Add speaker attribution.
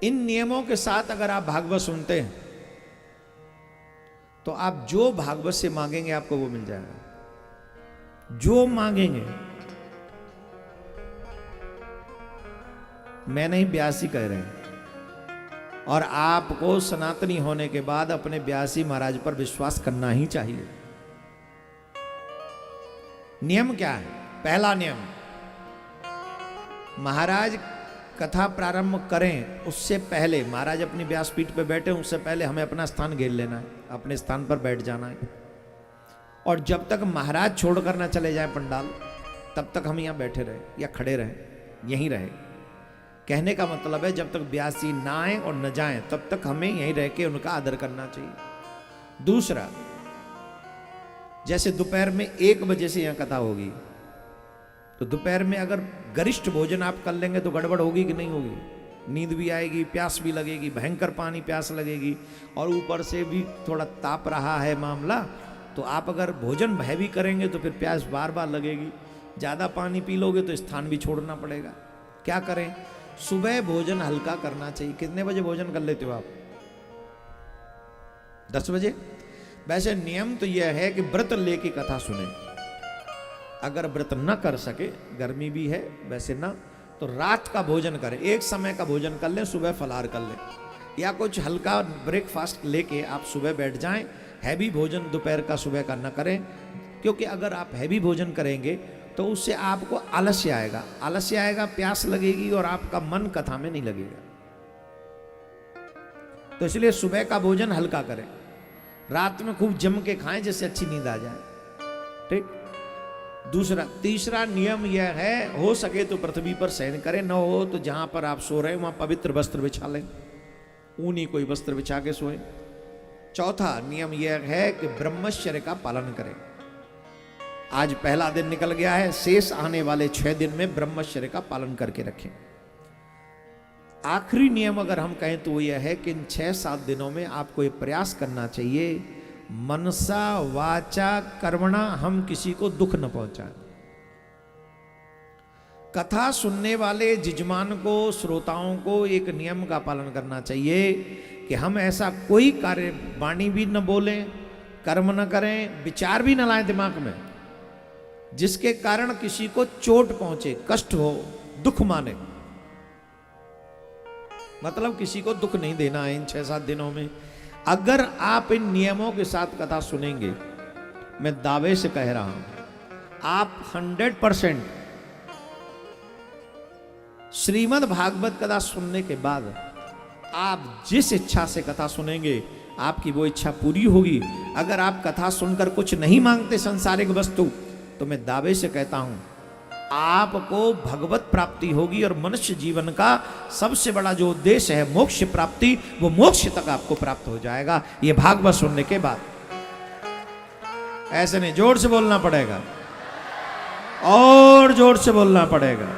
Speaker 1: इन नियमों के साथ अगर आप भागवत सुनते हैं तो आप जो भागवत से मांगेंगे आपको वो मिल जाएगा। जो मांगेंगे, मैं नहीं, ब्यासी कह रहे हैं। और आपको सनातनी होने के बाद अपने ब्यासी महाराज पर विश्वास करना ही चाहिए। नियम क्या है? पहला नियम, महाराज कथा प्रारंभ करें उससे पहले, महाराज अपनी व्यासपीठ पे बैठे उससे पहले हमें अपना स्थान घेर लेना है, अपने स्थान पर बैठ जाना है। और जब तक महाराज छोड़कर ना चले जाए पंडाल, तब तक हम यहाँ बैठे रहे या खड़े रहे, यहीं रहे। कहने का मतलब है जब तक ब्यासी ना आए और न जाएं तब तक हमें यहीं रह के उनका आदर करना चाहिए। दूसरा, जैसे दोपहर में 1 बजे से यहाँ कथा होगी, तो दोपहर में अगर गरिष्ठ भोजन आप कर लेंगे तो गड़बड़ होगी कि नहीं होगी? नींद भी आएगी, प्यास भी लगेगी, भयंकर पानी प्यास लगेगी, और ऊपर से भी थोड़ा ताप रहा है मामला, तो आप अगर भोजन भय भी करेंगे तो फिर प्यास बार बार लगेगी। ज़्यादा पानी पी लोगे तो स्थान भी छोड़ना पड़ेगा। क्या करें? सुबह भोजन हल्का करना चाहिए। कितने बजे भोजन कर लेते हो आप? 10 बजे। वैसे नियम तो यह है कि व्रत लेके कथा सुने। अगर व्रत न कर सके, गर्मी भी है वैसे ना, तो रात का भोजन करें, एक समय का भोजन कर लें, सुबह फलाहार कर लें, या कुछ हल्का ब्रेकफास्ट लेके आप सुबह बैठ जाएं। हैवी भोजन दोपहर का सुबह का न करें, क्योंकि अगर आप हैवी भोजन करेंगे तो उससे आपको आलस्य आएगा, आलस्य आएगा, प्यास लगेगी और आपका मन कथा में नहीं लगेगा। तो इसलिए सुबह का भोजन हल्का करें, रात में खूब जम के खाएं जिससे अच्छी नींद आ जाए। ठीक। तीसरा नियम यह है, हो सके तो पृथ्वी पर शयन करें, न हो तो जहां पर आप सो रहे हैं वहां पवित्र वस्त्र बिछा लें, ऊनी कोई वस्त्र बिछा के सोएं। चौथा नियम यह है कि ब्रह्मचर्य का पालन करें। आज पहला दिन निकल गया है, शेष आने वाले 6 दिन में ब्रह्मचर्य का पालन करके रखें। आखिरी नियम अगर हम कहें तो वो यह है कि इन 6-7 दिनों में आपको ये प्रयास करना चाहिए, मनसा वाचा कर्मणा हम किसी को दुख न पहुंचाएं। कथा सुनने वाले जिजमान को, श्रोताओं को एक नियम का पालन करना चाहिए कि हम ऐसा कोई कार्य, वाणी भी न बोलें, कर्म न करें, विचार भी न लाएं दिमाग में, जिसके कारण किसी को चोट पहुंचे, कष्ट हो, दुख माने। मतलब किसी को दुख नहीं देना है इन 6-7 दिनों में। अगर आप इन नियमों के साथ कथा सुनेंगे, मैं दावे से कह रहा हूं, आप 100% श्रीमद् भागवत कथा सुनने के बाद आप जिस इच्छा से कथा सुनेंगे, आपकी वो इच्छा पूरी होगी। अगर आप कथा सुनकर कुछ नहीं मांगते सांसारिक वस्तु, तो मैं दावे से कहता हूं आपको भगवत प्राप्ति होगी, और मनुष्य जीवन का सबसे बड़ा जो उद्देश्य है मोक्ष प्राप्ति, वो मोक्ष तक आपको प्राप्त हो जाएगा ये भागवत सुनने के बाद। ऐसे नहीं, जोर से बोलना पड़ेगा, और जोर से बोलना पड़ेगा।